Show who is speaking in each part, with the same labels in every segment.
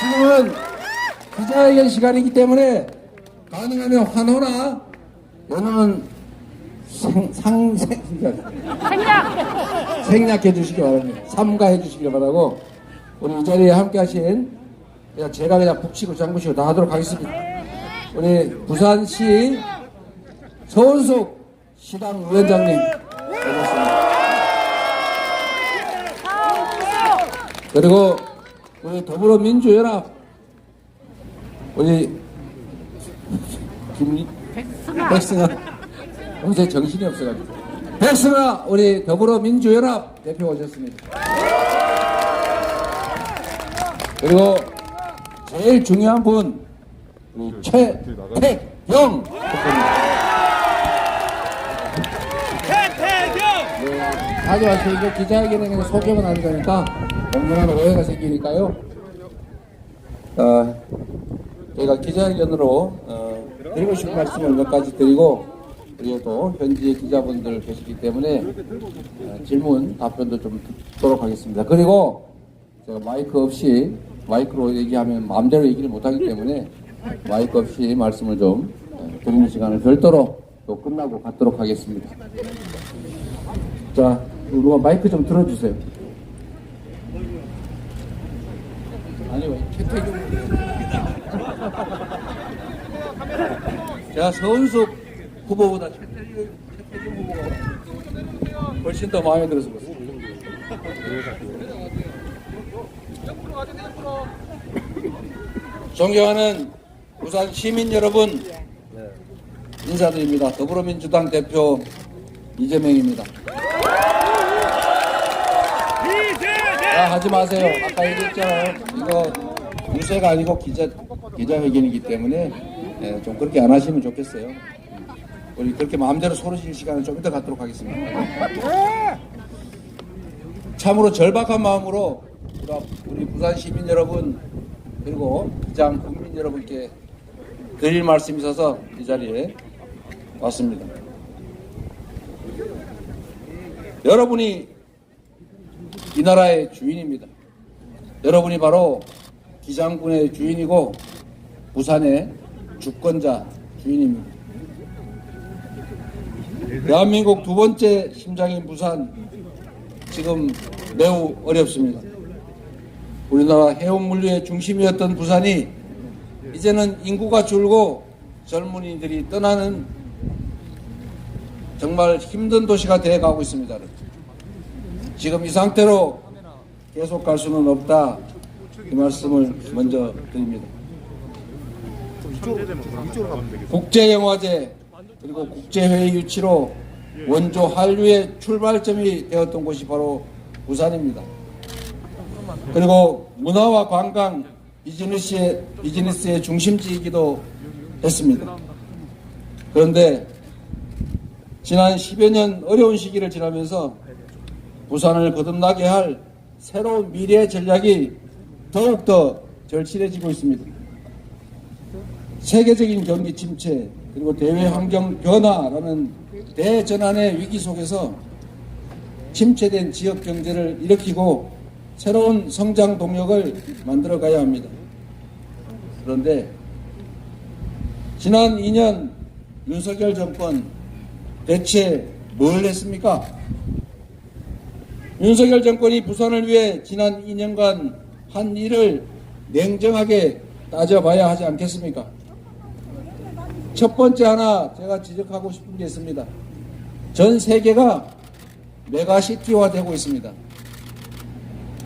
Speaker 1: 지금은 기자회견 시간이기 때문에 가능하면 환호나 여는 생략해 주시기 바랍니다. 삼가해 주시기 바라고 우리 이 자리에 함께 하신 제가 그냥 북치고 장구치고 다 하도록 하겠습니다. 우리 부산시 서은숙 시당 위원장님 반갑습니다. 그리고 우리 더불어민주연합 우리 백승아 요새 정신이 없어가지고 백승아 우리 더불어민주연합 대표 오셨습니다. 그리고 제일 중요한 분 우리 최태경 가져와서 이거 기자회견에 그냥 소개만 하는 거니까 공문한 오해가 생기니까요. 저희가 기자회견으로 드리고 싶은 말씀을 몇 가지 드리고 그리고 또 현지의 기자분들 계시기 때문에 질문 답변도 좀 듣도록 하겠습니다. 그리고 제가 마이크 없이 마이크로 얘기하면 마음대로 얘기를 못하기 때문에 마이크 없이 말씀을 좀 드리는 시간을 별도로 또 끝나고 갖도록 하겠습니다. 자, 누가 마이크 좀 들어주세요. 아니요, 최태경. 제가 서은숙 후보보다 최태경 후보가 훨씬 더 마음에 들어서 그렇습니다. 존경하는 부산 시민 여러분 인사드립니다. 더불어민주당 대표 이재명입니다. 하지 마세요. 아까 얘기했잖아요. 이거 유세가 아니고 기자회견이기 때문에 좀 그렇게 안 하시면 좋겠어요. 우리 그렇게 마음대로 소리실 시간을 좀 이따 갖도록 하겠습니다. 참으로 절박한 마음으로 우리 부산 시민 여러분 그리고 기장 국민 여러분께 드릴 말씀이 있어서 이 자리에 왔습니다. 여러분이 이 나라의 주인입니다. 여러분이 바로 기장군의 주인이고 부산의 주권자 주인입니다. 대한민국 두 번째 심장인 부산 지금 매우 어렵습니다. 우리나라 해운 물류의 중심이었던 부산이 이제는 인구가 줄고 젊은이들이 떠나는 정말 힘든 도시가 되어가고 있습니다. 지금 이 상태로 계속 갈 수는 없다. 이 말씀을 먼저 드립니다. 국제영화제 그리고 국제회의 유치로 원조 한류의 출발점이 되었던 곳이 바로 부산입니다. 그리고 문화와 관광 비즈니스의 중심지이기도 했습니다. 그런데 지난 10여 년 어려운 시기를 지나면서 부산을 거듭나게 할 새로운 미래 전략이 더욱더 절실해지고 있습니다. 세계적인 경기 침체 그리고 대외 환경 변화라는 대전환의 위기 속에서 침체된 지역 경제를 일으키고 새로운 성장 동력을 만들어 가야 합니다. 그런데 지난 2년 윤석열 정권 대체 뭘 했습니까? 윤석열 정권이 부산을 위해 지난 2년간 한 일을 냉정하게 따져봐야 하지 않겠습니까? 첫 번째 하나 제가 지적하고 싶은 게 있습니다. 전 세계가 메가시티화 되고 있습니다.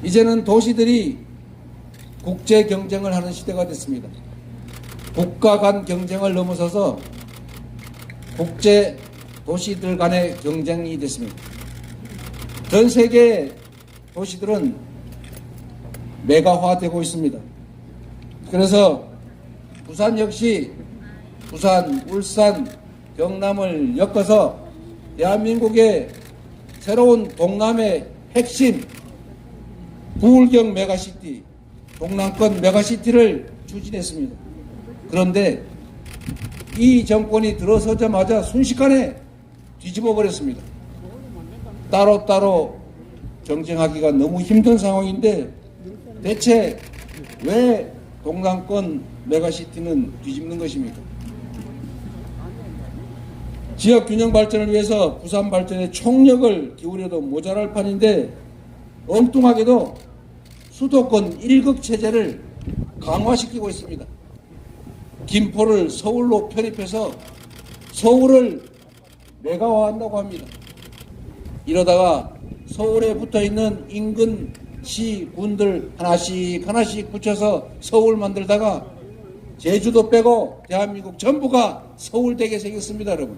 Speaker 1: 이제는 도시들이 국제 경쟁을 하는 시대가 됐습니다. 국가 간 경쟁을 넘어서서 국제 도시들 간의 경쟁이 됐습니다. 전 세계 도시들은 메가화되고 있습니다. 그래서 부산 역시 부산, 울산, 경남을 엮어서 대한민국의 새로운 동남의 핵심 부울경 메가시티, 동남권 메가시티를 추진했습니다. 그런데 이 정권이 들어서자마자 순식간에 뒤집어 버렸습니다. 따로따로 경쟁하기가 너무 힘든 상황인데 대체 왜 동남권 메가시티는 뒤집는 것입니까? 지역 균형 발전을 위해서 부산 발전에 총력을 기울여도 모자랄 판인데 엉뚱하게도 수도권 1극 체제를 강화시키고 있습니다. 김포를 서울로 편입해서 서울을 메가화한다고 합니다. 이러다가 서울에 붙어있는 인근 시, 군들 하나씩 붙여서 서울 만들다가 제주도 빼고 대한민국 전부가 서울되게 생겼습니다, 여러분.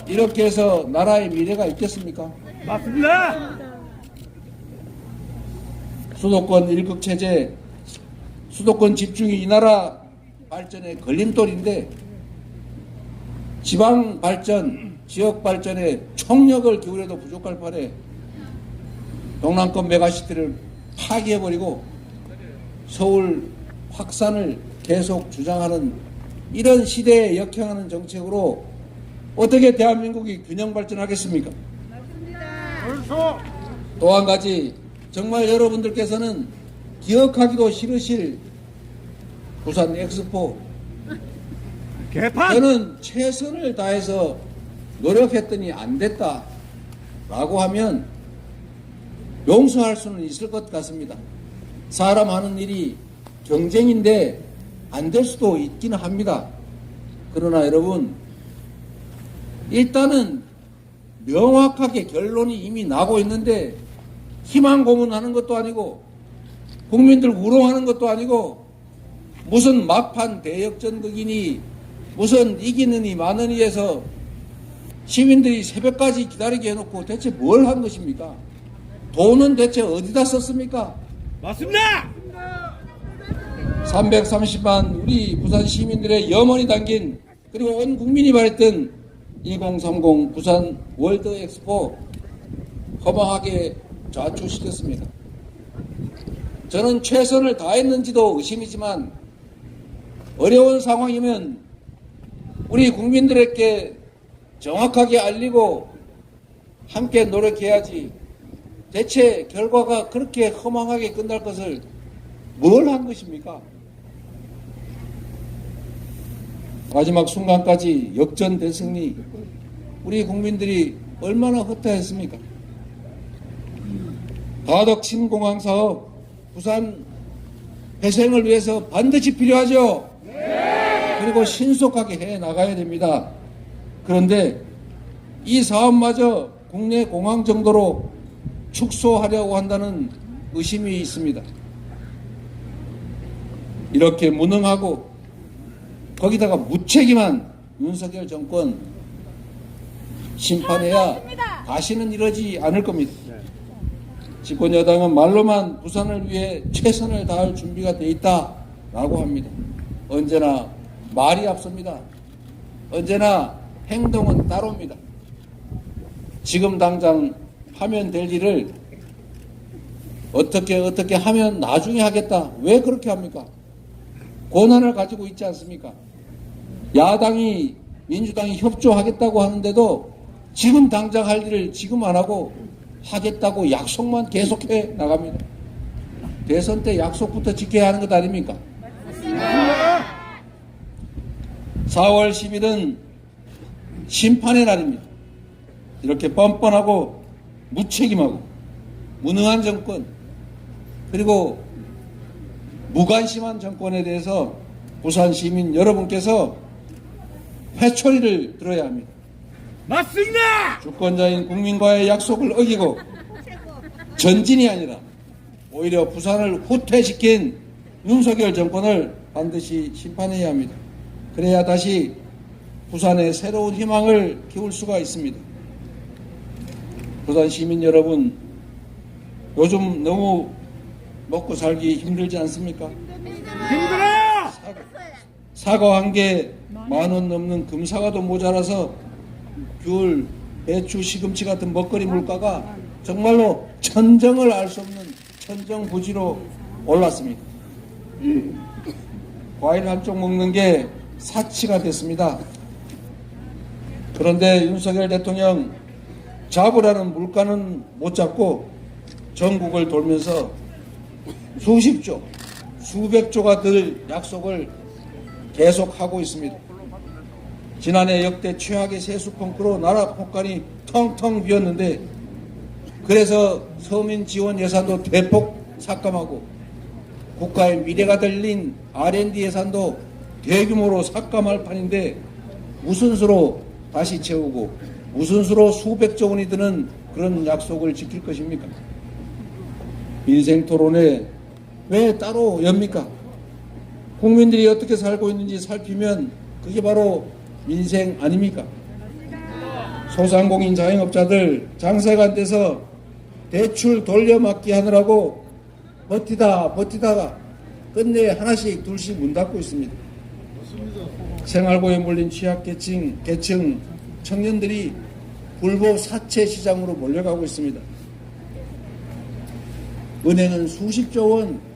Speaker 1: 이렇게 해서 나라의 미래가 있겠습니까?
Speaker 2: 맞습니다.
Speaker 1: 수도권 1극 체제, 수도권 집중이 이 나라 발전의 걸림돌인데 지방 발전, 지역 발전에 총력을 기울여도 부족할 판에 동남권 메가시티를 파괴해버리고 서울 확산을 계속 주장하는 이런 시대에 역행하는 정책으로 어떻게 대한민국이 균형 발전하겠습니까? 또 한 가지 정말 여러분들께서는 기억하기도 싫으실 부산 엑스포,
Speaker 2: 개판!
Speaker 1: 저는 최선을 다해서 노력했더니 안 됐다 라고 하면 용서할 수는 있을 것 같습니다. 사람 하는 일이 경쟁인데 안 될 수도 있기는 합니다. 그러나 여러분, 일단은 명확하게 결론이 이미 나고 있는데 희망 고문하는 것도 아니고 국민들 우롱하는 것도 아니고 무슨 막판 대역전극이니 무슨 이기느니 마느니 해서 시민들이 새벽까지 기다리게 해놓고 대체 뭘 한 것입니까? 돈은 대체 어디다 썼습니까?
Speaker 2: 맞습니다.
Speaker 1: 330만 우리 부산 시민들의 염원이 담긴 그리고 온 국민이 바랬던 2030 부산 월드 엑스포 허망하게 좌초시켰습니다. 저는 최선을 다했는지도 의심이지만 어려운 상황이면 우리 국민들에게 정확하게 알리고 함께 노력해야지 대체 결과가 그렇게 허망하게 끝날 것을 뭘 한 것입니까? 마지막 순간까지 역전된 승리, 우리 국민들이 얼마나 허탈했습니까? 가덕 신공항 사업 부산 회생을 위해서 반드시 필요하죠. 그리고 신속하게 해 나가야 됩니다. 그런데 이 사업마저 국내 공항 정도로 축소하려고 한다는 의심이 있습니다. 이렇게 무능하고 거기다가 무책임한 윤석열 정권 심판해야 다시는 이러지 않을 겁니다. 집권 여당은 말로만 부산을 위해 최선을 다할 준비가 돼 있다라고 합니다. 언제나 말이 앞섭니다. 언제나 행동은 따로입니다. 지금 당장 하면 될 일을 어떻게 하면 나중에 하겠다. 왜 그렇게 합니까? 권한을 가지고 있지 않습니까? 야당이 민주당이 협조하겠다고 하는데도 지금 당장 할 일을 지금 안 하고 하겠다고 약속만 계속해 나갑니다. 대선 때 약속부터 지켜야 하는 것 아닙니까? 4월 10일은 심판의 날입니다. 이렇게 뻔뻔하고 무책임하고 무능한 정권 그리고 무관심한 정권에 대해서 부산 시민 여러분께서 회초리를 들어야 합니다.
Speaker 2: 맞습니다.
Speaker 1: 주권자인 국민과의 약속을 어기고 전진이 아니라 오히려 부산을 후퇴시킨 윤석열 정권을 반드시 심판해야 합니다. 그래야 다시 부산에 새로운 희망을 키울 수가 있습니다. 부산 시민 여러분, 요즘 너무 먹고 살기 힘들지 않습니까?
Speaker 2: 힘들어요.
Speaker 1: 사과 한 개 10,000원 넘는 금사과도 모자라서 귤, 배추, 시금치 같은 먹거리 물가가 정말로 천정을 알 수 없는 천정부지로 올랐습니다. 과일 한쪽 먹는 게 사치가 됐습니다. 그런데 윤석열 대통령 잡으라는 물가는 못 잡고 전국을 돌면서 수십조, 수백조가 들 약속을 계속하고 있습니다. 지난해 역대 최악의 세수 펑크로 나라 폭간이 텅텅 비었는데, 그래서 서민 지원 예산도 대폭 삭감하고 국가의 미래가 달린 R&D 예산도 대규모로 삭감할 판인데, 무슨 수로 다시 채우고 무슨 수로 수백조 원이 드는 그런 약속을 지킬 것입니까? 민생 토론회 왜 따로 엽니까? 국민들이 어떻게 살고 있는지 살피면 그게 바로 민생 아닙니까? 소상공인 자영업자들 장사가 안 돼서 대출 돌려막기 하느라고 버티다가 끝내 하나씩 둘씩 문 닫고 있습니다. 생활고에 몰린 취약계층 청년들이 불법 사채 시장으로 몰려가고 있습니다. 은행은 수십조 원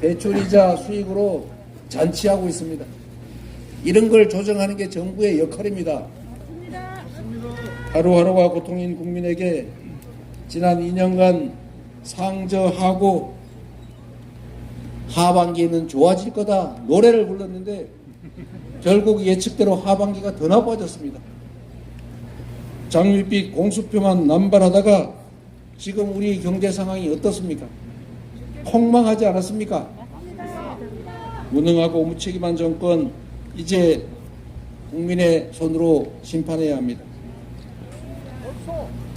Speaker 1: 대출이자 수익으로 잔치하고 있습니다. 이런 걸 조정하는 게 정부의 역할입니다. 하루하루가 고통인 국민에게 지난 2년간 상저하고 하반기에는 좋아질 거다 노래를 불렀는데 결국 예측대로 하반기가 더 나빠졌습니다. 장밋빛 공수표만 남발하다가 지금 우리 경제 상황이 어떻습니까? 폭망하지 않았습니까? 무능하고 무책임한 정권, 이제 국민의 손으로 심판해야 합니다.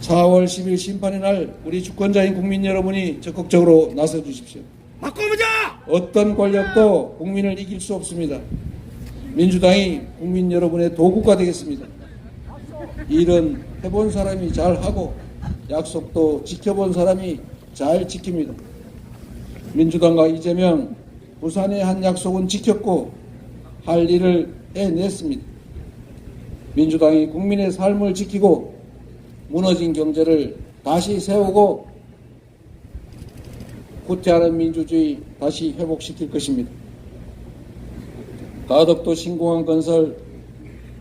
Speaker 1: 4월 10일 심판의 날 우리 주권자인 국민 여러분이 적극적으로 나서 주십시오.
Speaker 2: 바꿔보자!
Speaker 1: 어떤 권력도 국민을 이길 수 없습니다. 민주당이 국민 여러분의 도구가 되겠습니다. 일은 해본 사람이 잘하고 약속도 지켜본 사람이 잘 지킵니다. 민주당과 이재명, 부산의 한 약속은 지켰고 할 일을 해냈습니다. 민주당이 국민의 삶을 지키고 무너진 경제를 다시 세우고 후퇴하는 민주주의 다시 회복시킬 것입니다. 가덕도 신공항 건설,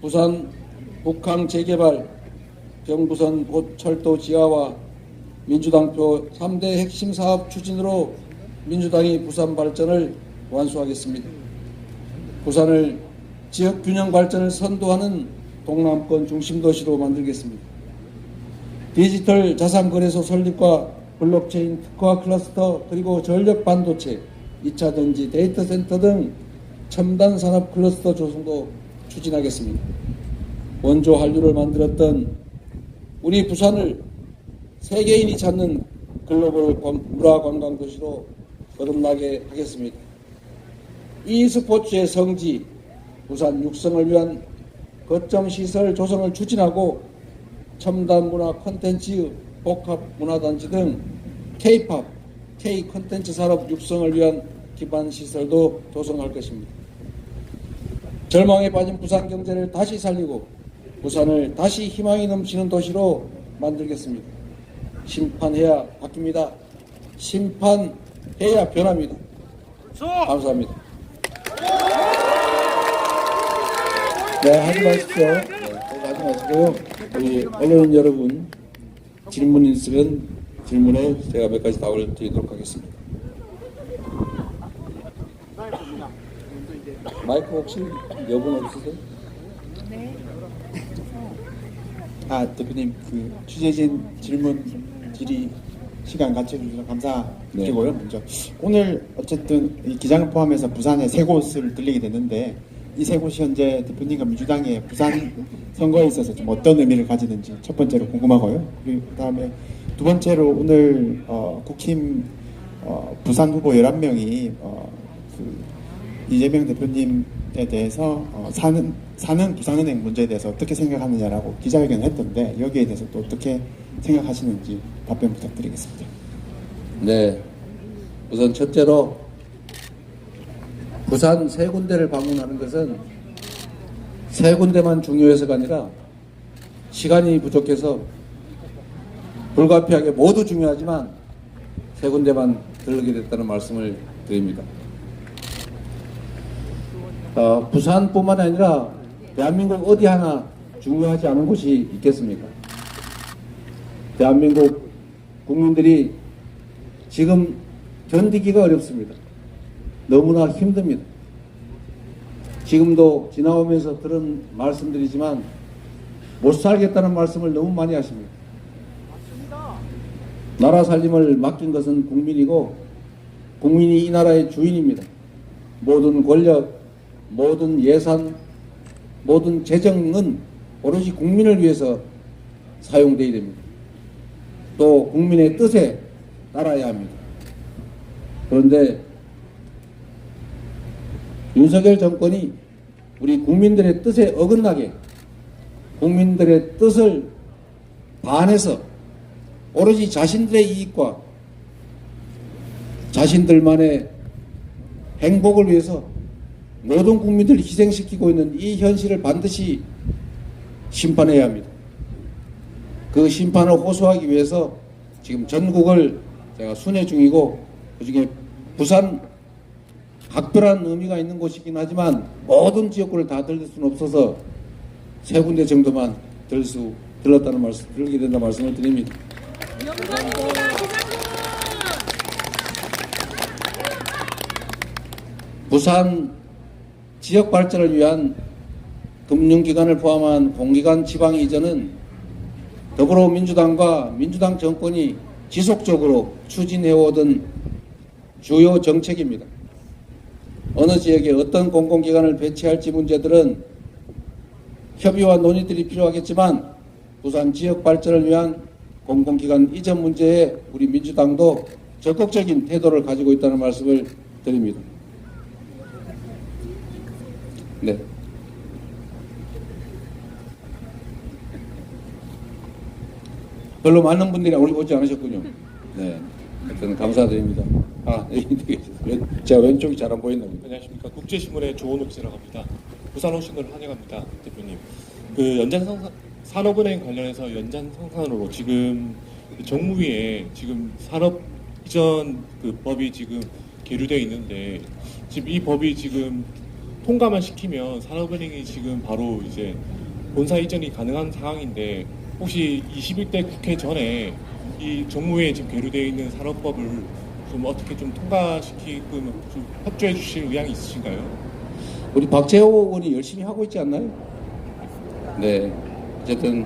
Speaker 1: 부산 북항 재개발, 경부선 고철도 지하와 민주당표 3대 핵심 사업 추진으로 민주당이 부산 발전을 완수하겠습니다. 부산을 지역 균형 발전을 선도하는 동남권 중심 도시로 만들겠습니다. 디지털 자산 거래소 설립과 블록체인 특화 클러스터, 그리고 전력 반도체, 2차 전지, 데이터 센터 등 첨단 산업 클러스터 조성도 추진하겠습니다. 원조 한류를 만들었던 우리 부산을 세계인이 찾는 글로벌 문화관광 도시로 거듭나게 하겠습니다. e스포츠의 성지, 부산 육성을 위한 거점 시설 조성을 추진하고 첨단 문화 콘텐츠 복합 문화단지 등 K-팝, K-콘텐츠 산업 육성을 위한 기반 시설도 조성할 것입니다. 절망에 빠진 부산 경제를 다시 살리고 부산을 다시 희망이 넘치는 도시로 만들겠습니다. 심판해야 바뀝니다. 심판해야 변합니다. 감사합니다. 네, 하지 마십시오. 하지 마시고요. 우리 언론인 여러분 질문 있으면 질문에 제가 몇 가지 답을 드리도록 하겠습니다. 마이크 혹시 여분 없으세요?
Speaker 3: 네.
Speaker 4: 대표님, 그 취재진 질문 질의 시간 갖춰주셔서 감사드리고요.
Speaker 1: 네.
Speaker 4: 먼저 오늘 어쨌든 이 기장을 포함해서 부산에 세 곳을 들리게 됐는데 이 세 곳이 현재 대표님과 민주당의 부산 선거에 있어서 좀 어떤 의미를 가지는지 첫 번째로 궁금하고요. 그리고 그다음에 두 번째로 오늘 국힘 부산 후보 11명이 그 이재명 대표님에 대해서 사는 부산은행 문제에 대해서 어떻게 생각하느냐라고 기자회견을 했던데 여기에 대해서 또 어떻게 생각하시는지 답변 부탁드리겠습니다.
Speaker 1: 네. 우선 첫째로 부산 세 군데를 방문하는 것은 세 군데만 중요해서가 아니라 시간이 부족해서 불가피하게 모두 중요하지만 세 군데만 들르게 됐다는 말씀을 드립니다. 부산뿐만 아니라 대한민국 어디 하나 중요하지 않은 곳이 있겠습니까? 대한민국 국민들이 지금 견디기가 어렵습니다. 너무나 힘듭니다. 지금도 지나오면서 들은 말씀들이지만 못 살겠다는 말씀을 너무 많이 하십니다. 나라 살림을 맡긴 것은 국민이고 국민이 이 나라의 주인입니다. 모든 권력, 모든 예산, 모든 재정은 오로지 국민을 위해서 사용되어야 됩니다. 또 국민의 뜻에 따라야 합니다. 그런데 윤석열 정권이 우리 국민들의 뜻에 어긋나게 국민들의 뜻을 반해서 오로지 자신들의 이익과 자신들만의 행복을 위해서 모든 국민들을 희생시키고 있는 이 현실을 반드시 심판해야 합니다. 그 심판을 호소하기 위해서 지금 전국을 제가 순회 중이고 그중에 부산 각별한 의미가 있는 곳이긴 하지만 모든 지역구를 다 들릴 수는 없어서 세 군데 정도만 들렀다는 말씀, 들게 된다 말씀을 드립니다.
Speaker 3: 영광입니다, 기장군!
Speaker 1: 부산 지역 발전을 위한 금융기관을 포함한 공기관 지방 이전은 더불어민주당과 민주당 정권이 지속적으로 추진해오던 주요 정책입니다. 어느 지역에 어떤 공공기관을 배치할지 문제들은 협의와 논의들이 필요하겠지만 부산 지역 발전을 위한 공공기관 이전 문제에 우리 민주당도 적극적인 태도를 가지고 있다는 말씀을 드립니다. 네. 별로 많은 분들이 오지 않으셨군요. 네. 하여튼 감사드립니다. 제가 왼쪽이 잘 안 보이나 보요.
Speaker 5: 안녕하십니까. 국제신문의 조원욱 기자라고 합니다. 부산 오신 걸 환영합니다, 대표님. 그 산업은행 관련해서 연장성산으로 지금 정무위에 지금 산업 이전 그 법이 지금 계류되어 있는데 지금 이 법이 지금 통과만 시키면 산업은행이 지금 바로 이제 본사 이전이 가능한 상황인데 혹시 21대 국회 전에 이 정무위에 지금 계류되어 있는 산업법을 좀 어떻게 좀 통과시키게끔 좀 협조해 주실 의향이 있으신가요?
Speaker 1: 우리 박재호 의원이 열심히 하고 있지 않나요? 네. 어쨌든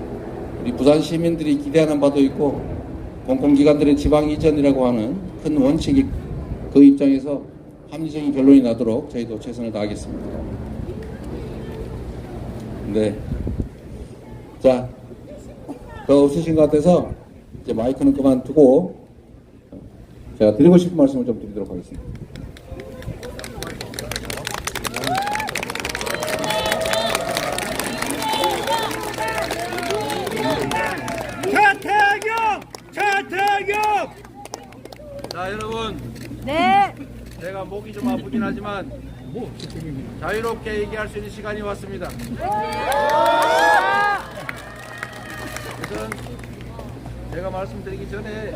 Speaker 1: 우리 부산 시민들이 기대하는 바도 있고 공공기관들의 지방 이전이라고 하는 큰 원칙이 그 입장에서 합리적인 결론이 나도록 저희도 최선을 다하겠습니다. 네. 자, 더 없으신 것 같아서 이제 마이크는 그만두고 제가 드리고 싶은 말씀을 좀 드리도록 하겠습니다.
Speaker 2: 최태경!
Speaker 1: 자, 여러분.
Speaker 3: 네.
Speaker 1: 제가 목이 좀 아프긴 하지만 자유롭게 얘기할 수 있는 시간이 왔습니다. 우선 제가 말씀드리기 전에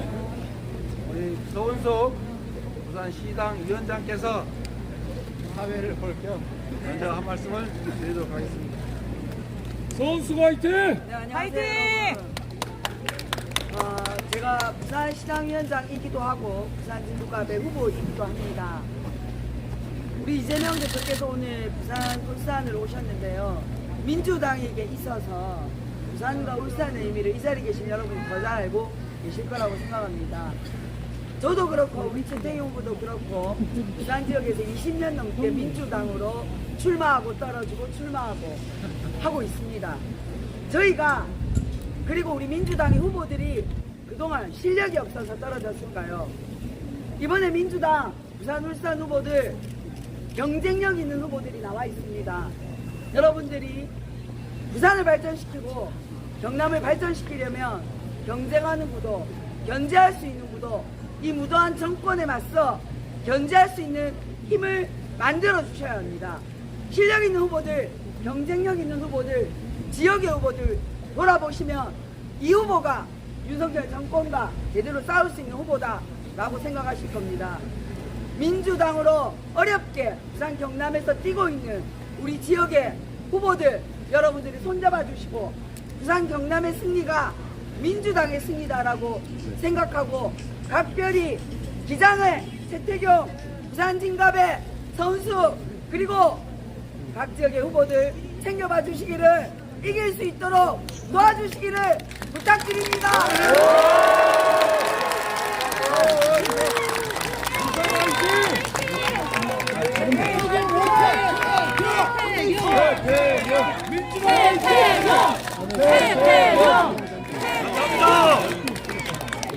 Speaker 1: 우리 서운석 부산시당 위원장께서 사회를 볼 겸 먼저 한 말씀을 드리도록 하겠습니다.
Speaker 2: 선수 화이팅!
Speaker 3: 네, 안녕하세요. 제가 부산시당위원장이기도 하고 부산진보갑의 후보이기도 합니다. 우리 이재명 대표께서 오늘 부산, 울산을 오셨는데요. 민주당에게 있어서 부산과 울산의 의미를 이 자리에 계신 여러분이 더 잘 알고 계실 거라고 생각합니다. 저도 그렇고 우리 최태경 후보도 그렇고 부산 지역에서 20년 넘게 민주당으로 출마하고 떨어지고 출마하고 하고 있습니다. 저희가 그리고 우리 민주당의 후보들이 그동안 실력이 없어서 떨어졌을까요? 이번에 민주당 부산 울산 후보들 경쟁력 있는 후보들이 나와 있습니다. 여러분들이 부산을 발전시키고 경남을 발전시키려면 경쟁하는 구도, 견제할 수 있는 구도, 이 무도한 정권에 맞서 견제할 수 있는 힘을 만들어 주셔야 합니다. 실력 있는 후보들, 경쟁력 있는 후보들, 지역의 후보들 돌아보시면 이 후보가 윤석열 정권과 제대로 싸울 수 있는 후보다라고 생각하실 겁니다. 민주당으로 어렵게 부산 경남에서 뛰고 있는 우리 지역의 후보들 여러분들이 손잡아 주시고 부산 경남의 승리가 민주당의 승리다라고 생각하고 각별히 기장을 최태경 부산 진갑의 선수 그리고 각 지역의 후보들 챙겨봐 주시기를 이길 수 있도록 도와주시기를 부탁드립니다.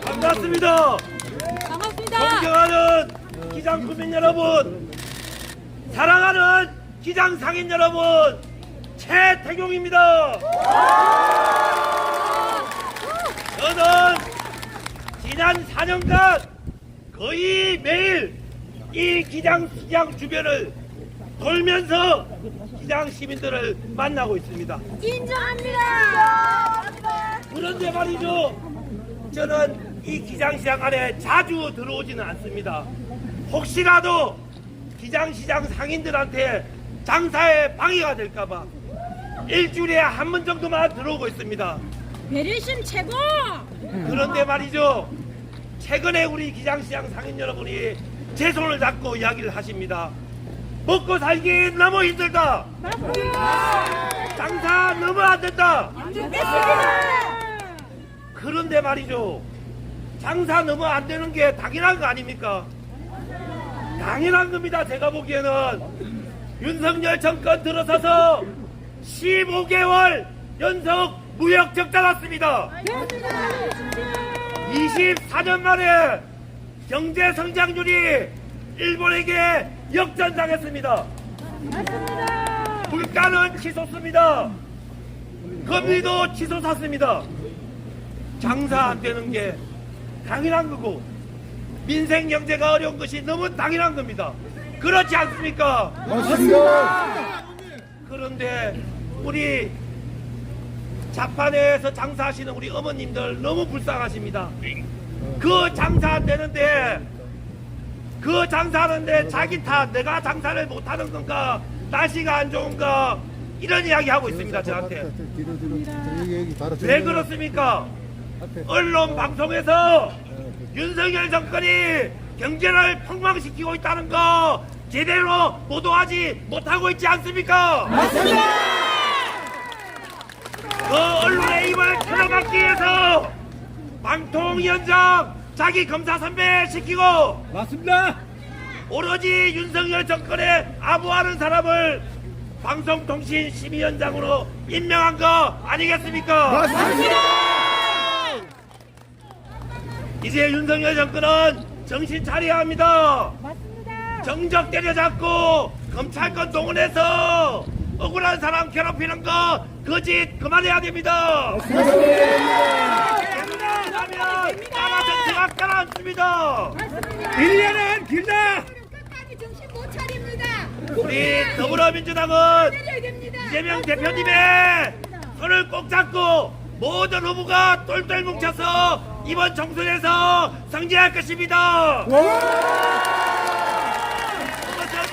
Speaker 2: 반갑습니다. 존경하는 기장 국민 여러분, 사랑하는 기장 상인 여러분, 최태경입니다. 저는 지난 4년간 거의 매일 이 기장 주변을 돌면서 기장 시민들을 만나고 있습니다.
Speaker 6: 인정합니다.
Speaker 2: 그런데 말이죠, 저는 이 기장시장 안에 자주 들어오지는 않습니다. 혹시라도 기장시장 상인들한테 장사에 방해가 될까봐 일주일에 한 번 정도만 들어오고 있습니다.
Speaker 6: 배려심 최고.
Speaker 2: 그런데 말이죠, 최근에 우리 기장시장 상인 여러분이 제 손을 잡고 이야기를 하십니다. 먹고 살기 너무 힘들다. 장사 너무 안 된다. 그런데 말이죠, 장사 너무 안 되는 게 당연한 거 아닙니까? 당연한 겁니다. 제가 보기에는 윤석열 정권 들어서서 15개월 연속 무역 적자 났습니다. 24년 만에 경제 성장률이 일본에게 역전당했습니다. 물가는 치솟습니다. 금리도 치솟았습니다. 장사 안 되는 게 당연한 거고 민생 경제가 어려운 것이 너무 당연한 겁니다. 그렇지 않습니까? 맞습니다. 그런데 우리 자판에서 장사하시는 우리 어머님들 너무 불쌍하십니다. 그 장사 안 되는데, 그 장사하는데 자기 탓, 내가 장사를 못하는 건가, 날씨가 안 좋은가, 이런 이야기 하고 있습니다. 저한테. 왜 그렇습니까? 언론 방송에서 윤석열 정권이 경제를 폭망시키고 있다는 거 제대로 보도하지 못하고 있지 않습니까? 맞습니다. 그 언론의 입을 틀어막기 위해서 방통위원장 자기 검사 선배 시키고,
Speaker 7: 맞습니다.
Speaker 2: 오로지 윤석열 정권에 아부하는 사람을 방송통신심의위원장으로 임명한 거 아니겠습니까?
Speaker 7: 맞습니다.
Speaker 2: 이제 윤석열 정권은 정신 차려야 합니다.
Speaker 6: 맞습니다.
Speaker 2: 정적 때려잡고 검찰권 동원해서 억울한 사람 괴롭히는 거 거짓 그만해야 됩니다. 그러면 나라 전체가 가라앉습니다.
Speaker 7: 1년은 길다.
Speaker 6: 끝까지 정신 못 차립니다.
Speaker 2: 우리 더불어민주당은
Speaker 6: 때려야 됩니다.
Speaker 2: 이재명 대표님의 손을 꼭 잡고 모든 후보가 똘똘 뭉쳐서 이번 총선에서 승리할 것입니다. 그것은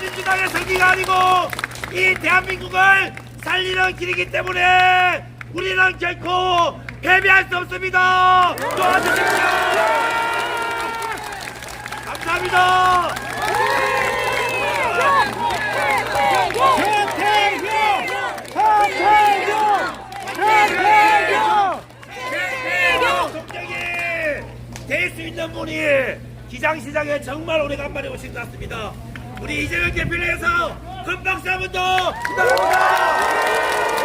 Speaker 2: 민주당의 승리가 아니고 이 대한민국을 살리는 길이기 때문에 우리는 결코 패배할 수 없습니다. 도와주십시오. 감사합니다. 동정이 될 수 있는 분이 기장시장에 정말 오래간만에 오신 것 같습니다. 우리 이재명 대표를 위해서 큰 박수 한 번 더 부탁합니다.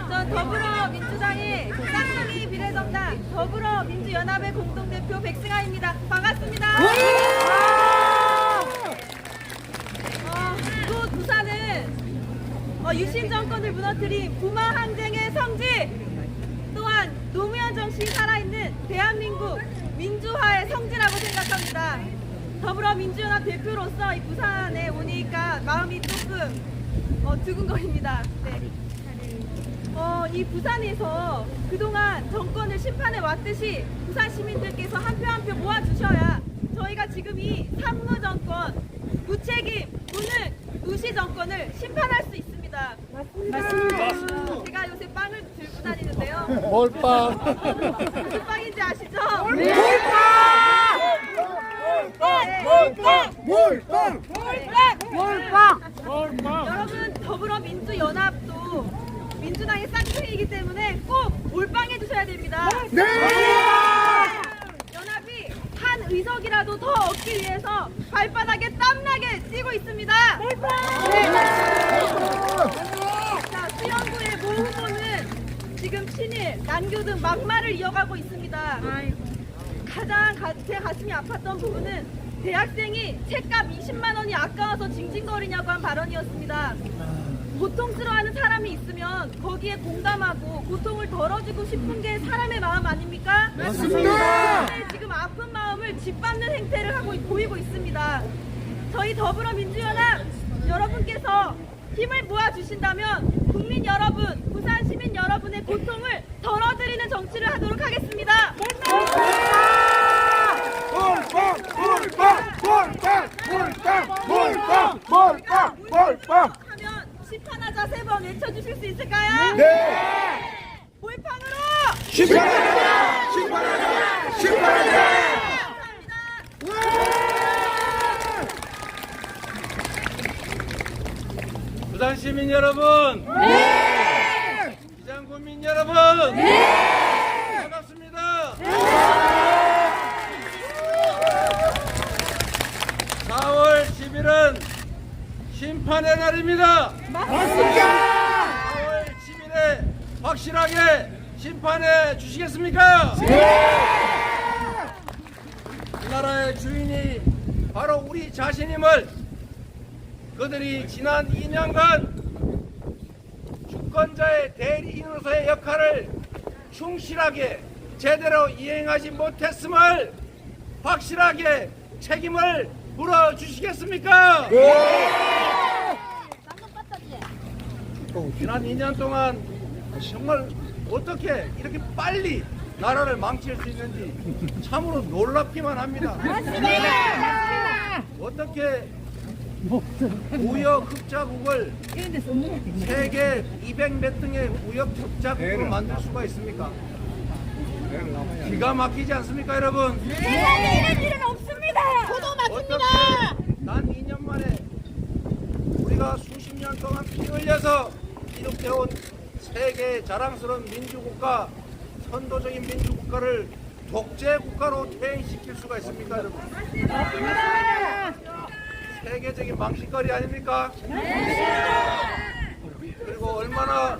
Speaker 8: 전 더불어민주당의 쌍둥이 비례정당 더불어민주연합의 공동대표 백승아입니다. 반갑습니다. 또 부산은 유신 정권을 무너뜨린 부마 항쟁의 성지, 또한 노무현 정신이 살아있는 대한민국 민주화의 성지라고 생각합니다. 더불어민주연합 대표로서 이 부산에 오니까 마음이 조금 두근거립니다. 네. 이 부산에서 그동안 정권을 심판해 왔듯이 부산 시민들께서 한 표 한 표 모아주셔야 저희가 지금 이 산무 정권, 무책임, 무능, 무시 정권을 심판할 수 있습니다. 맞습니다. 제가 요새 빵을 들고 다니는데요.
Speaker 1: 몰빵.
Speaker 8: 무슨 빵인지 아시죠? 여러분, 더불어민주연합도 민주당의 쌍둥이이기 때문에 꼭 몰빵해 주셔야 됩니다. 연합이 한 의석이라도 더 얻기 위해서 발바닥에 땀나게 뛰고 있습니다. 자, 수영구의 모 후보는 지금 친일, 난교 등 막말을 이어가고 있습니다. 가장 제 가슴이 아팠던 부분은 대학생이 책값 20만 원이 아까워서 징징거리냐고 한 발언이었습니다. 고통스러워하는 사람이 있으면 거기에 공감하고 고통을 덜어주고 싶은 게 사람의 마음 아닙니까? 맞습니다. 지금 아픈 마음을 짓밟는 행태를 보이고 있습니다. 저희 더불어민주연합 여러분께서 힘을 모아주신다면 국민 여러분, 부산 시민 여러분의 고통을 덜어드리는 정치를 하도록 하겠습니다. 하면 심판하자 3번 외쳐주실 수 있을까요? 네! 몰빵으로!
Speaker 7: 심판하자! 심판하자! 심판하자! 부산 시민 여러분, 네! 기장 국민 여러분, 네! 반갑습니다. 네! 4월 10일은 심판의 날입니다. 맞습니다. 4월 10일에 확실하게 심판해 주시겠습니까? 이 나라의 주인이 바로 우리 자신임을 그들이 지난 2년간 주권자의 대리인으로서의 역할을 충실하게 제대로 이행하지 못했음을 확실하게 책임을 물어주시겠습니까? 지난 2년 동안 정말 어떻게 이렇게 빨리 나라를 망칠 수 있는지 참으로 놀랍기만 합니다. 어떻게 무역 흑자국을 세계 200몇 등의 무역 흑자국으로 만들 수가 있습니까? 기가 막히지 않습니까, 여러분?
Speaker 6: 이런 일은 없습니다. 저도 막힙니다.
Speaker 2: 난 2년 만에 우리가 수십 년 동안 피 흘려서 이룩해온 세계 자랑스러운 민주국가, 선도적인 민주국가를 독재국가로 퇴행시킬 수가 있습니까, 여러분? 세계적인 망신거리 아닙니까? 그리고 얼마나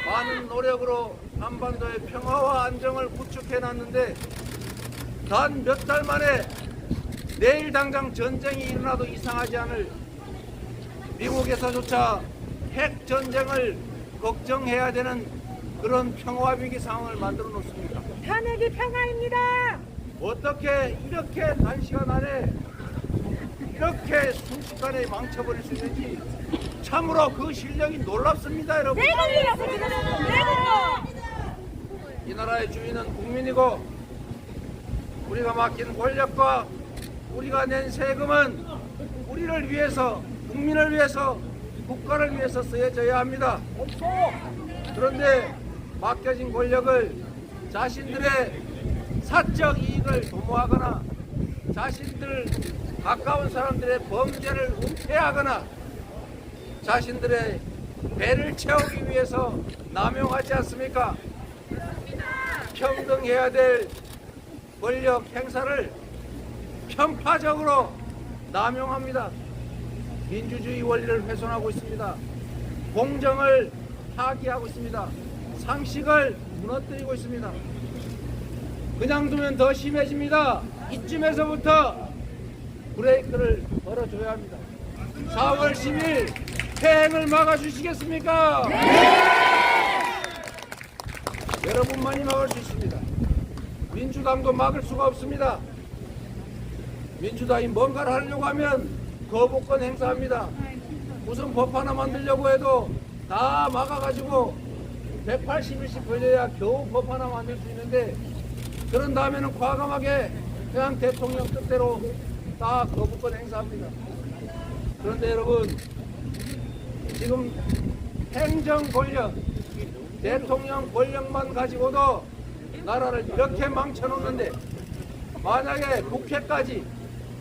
Speaker 2: 많은 노력으로 한반도의 평화와 안정을 구축해놨는데 단 몇 달 만에 내일 당장 전쟁이 일어나도 이상하지 않을 미국에서조차 핵전쟁을 걱정해야 되는 그런 평화위기 상황을 만들어 놓습니까?
Speaker 6: 탄핵이 평화입니다.
Speaker 2: 어떻게 이렇게 단시간 안에 이렇게 순식간에 망쳐버릴 수 있는지 참으로 그 실력이 놀랍습니다, 여러분. 이 나라의 주인은 국민이고 우리가 맡긴 권력과 우리가 낸 세금은 우리를 위해서, 국민을 위해서, 국가를 위해서 쓰여져야 합니다. 그런데 맡겨진 권력을 자신들의 사적 이익을 도모하거나 자신들 가까운 사람들의 범죄를 은폐하거나 자신들의 배를 채우기 위해서 남용하지 않습니까? 평등해야 될 권력 행사를 편파적으로 남용합니다. 민주주의 원리를 훼손하고 있습니다. 공정을 파기하고 있습니다. 상식을 무너뜨리고 있습니다. 그냥 두면 더 심해집니다. 이쯤에서부터 브레이크를 걸어줘야 합니다. 4월 10일 퇴행을 막아주시겠습니까? 여러분만이 막을 수 있습니다. 민주당도 막을 수가 없습니다. 민주당이 뭔가를 하려고 하면 거부권 행사합니다. 무슨 법 하나 만들려고 해도 다 막아가지고 180일씩 걸려야 겨우 법 하나 만들 수 있는데 그런 다음에는 과감하게
Speaker 7: 그냥 대통령 뜻대로 다 거부권 행사합니다. 그런데 여러분, 지금 행정 권력, 대통령 권력만 가지고도 나라를 이렇게 망쳐놓는데, 만약에 국회까지,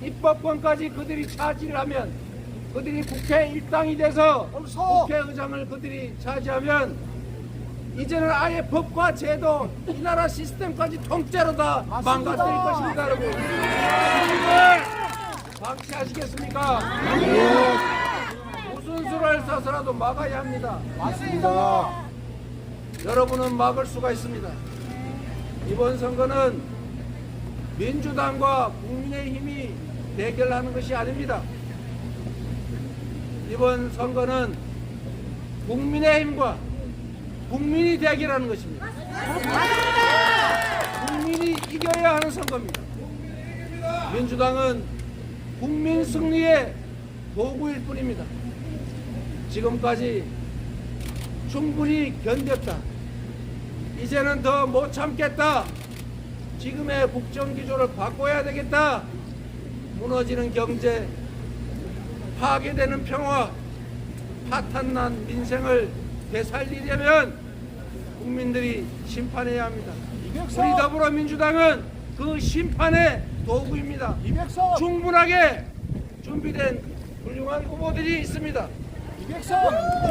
Speaker 7: 입법권까지 그들이 차지를 하면, 그들이 국회 일당이 돼서 국회의장을 그들이 차지하면, 이제는 아예 법과 제도, 이 나라 시스템까지 통째로 다 망가뜨릴 것입니다, 여러분. 이걸 방치하시겠습니까? 무슨 수를 써서라도 막아야 합니다. 맞습니다. 여러분은 막을 수가 있습니다. 이번 선거는 민주당과 국민의힘이 대결하는 것이 아닙니다. 이번 선거는 국민의힘과 국민이 대결하는 것입니다. 국민이 이겨야 하는 선거입니다. 민주당은 국민 승리의 도구일 뿐입니다. 지금까지 충분히 견뎠다. 이제는 더 못 참겠다. 지금의 국정기조를 바꿔야 되겠다. 무너지는 경제, 파괴되는 평화, 파탄난 민생을 되살리려면 국민들이 심판해야 합니다. 우리 더불어민주당은 그 심판의 도구입니다. 충분하게 준비된 훌륭한 후보들이 있습니다.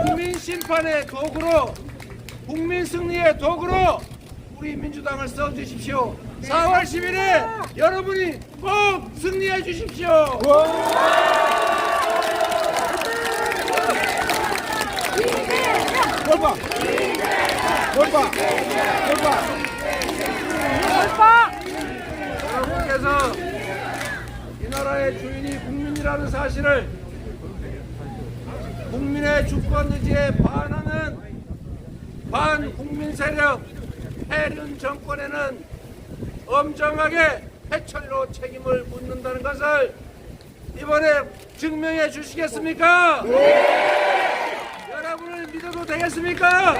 Speaker 7: 국민 심판의 도구로, 국민 승리의 도구로 우리 민주당을 써주십시오. 4월 10일에 여러분이 꼭 승리해 주십시오. 여러분께서 이 나라의 주인이 국민이라는 사실을, 국민의 주권 의지에 반하는 반국민 세력 해륜 정권에는 엄정하게 해철로 책임을 묻는다는 것을 이번에 증명해 주시겠습니까? 여러분을 믿어도 되겠습니까?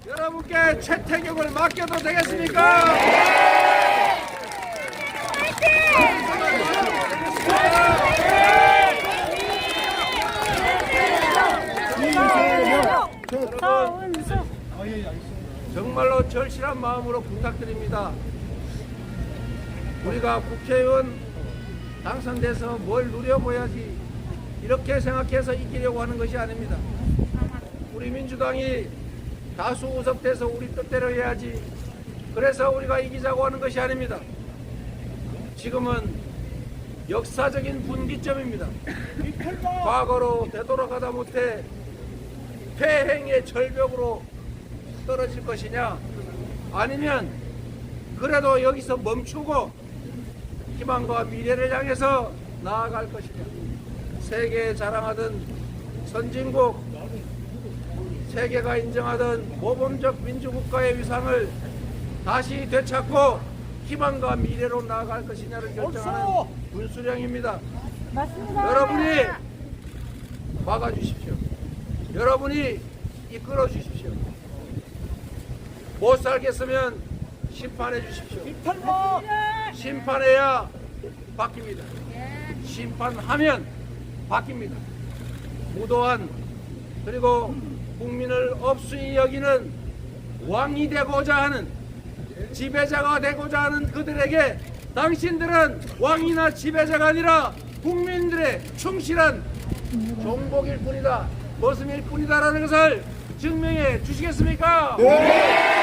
Speaker 7: 여러분께 최태경을 맡겨도 되겠습니까? 정말로 절실한 마음으로 부탁드립니다. 우리가 국회의원 당선돼서 뭘 누려보야지 이렇게 생각해서 이기려고 하는 것이 아닙니다. 우리 민주당이 다수 구석돼서 우리 뜻대로 해야지, 그래서 우리가 이기자고 하는 것이 아닙니다. 지금은 역사적인 분기점입니다. 과거로 되돌아가다 못해 폐행의 절벽으로 떨어질 것이냐, 아니면 그래도 여기서 멈추고 희망과 미래를 향해서 나아갈 것이냐. 세계에 자랑하던 선진국, 세계가 인정하던 모범적 민주국가의 위상을 다시 되찾고 희망과 미래로 나아갈 것이냐를 결정하는 분수령입니다.
Speaker 6: 맞습니다.
Speaker 2: 여러분이 막아주십시오. 여러분이 이끌어 주십시오. 못 살겠으면 심판해 주십시오. 심판해야 바뀝니다. 심판하면 바뀝니다. 무도한, 그리고 국민을 업수히 여기는 왕이 되고자 하는, 지배자가 되고자 하는 그들에게 당신들은 왕이나 지배자가 아니라 국민들의 충실한 종복일 뿐이다, 머슴일 뿐이다라는 것을 증명해 주시겠습니까? 네!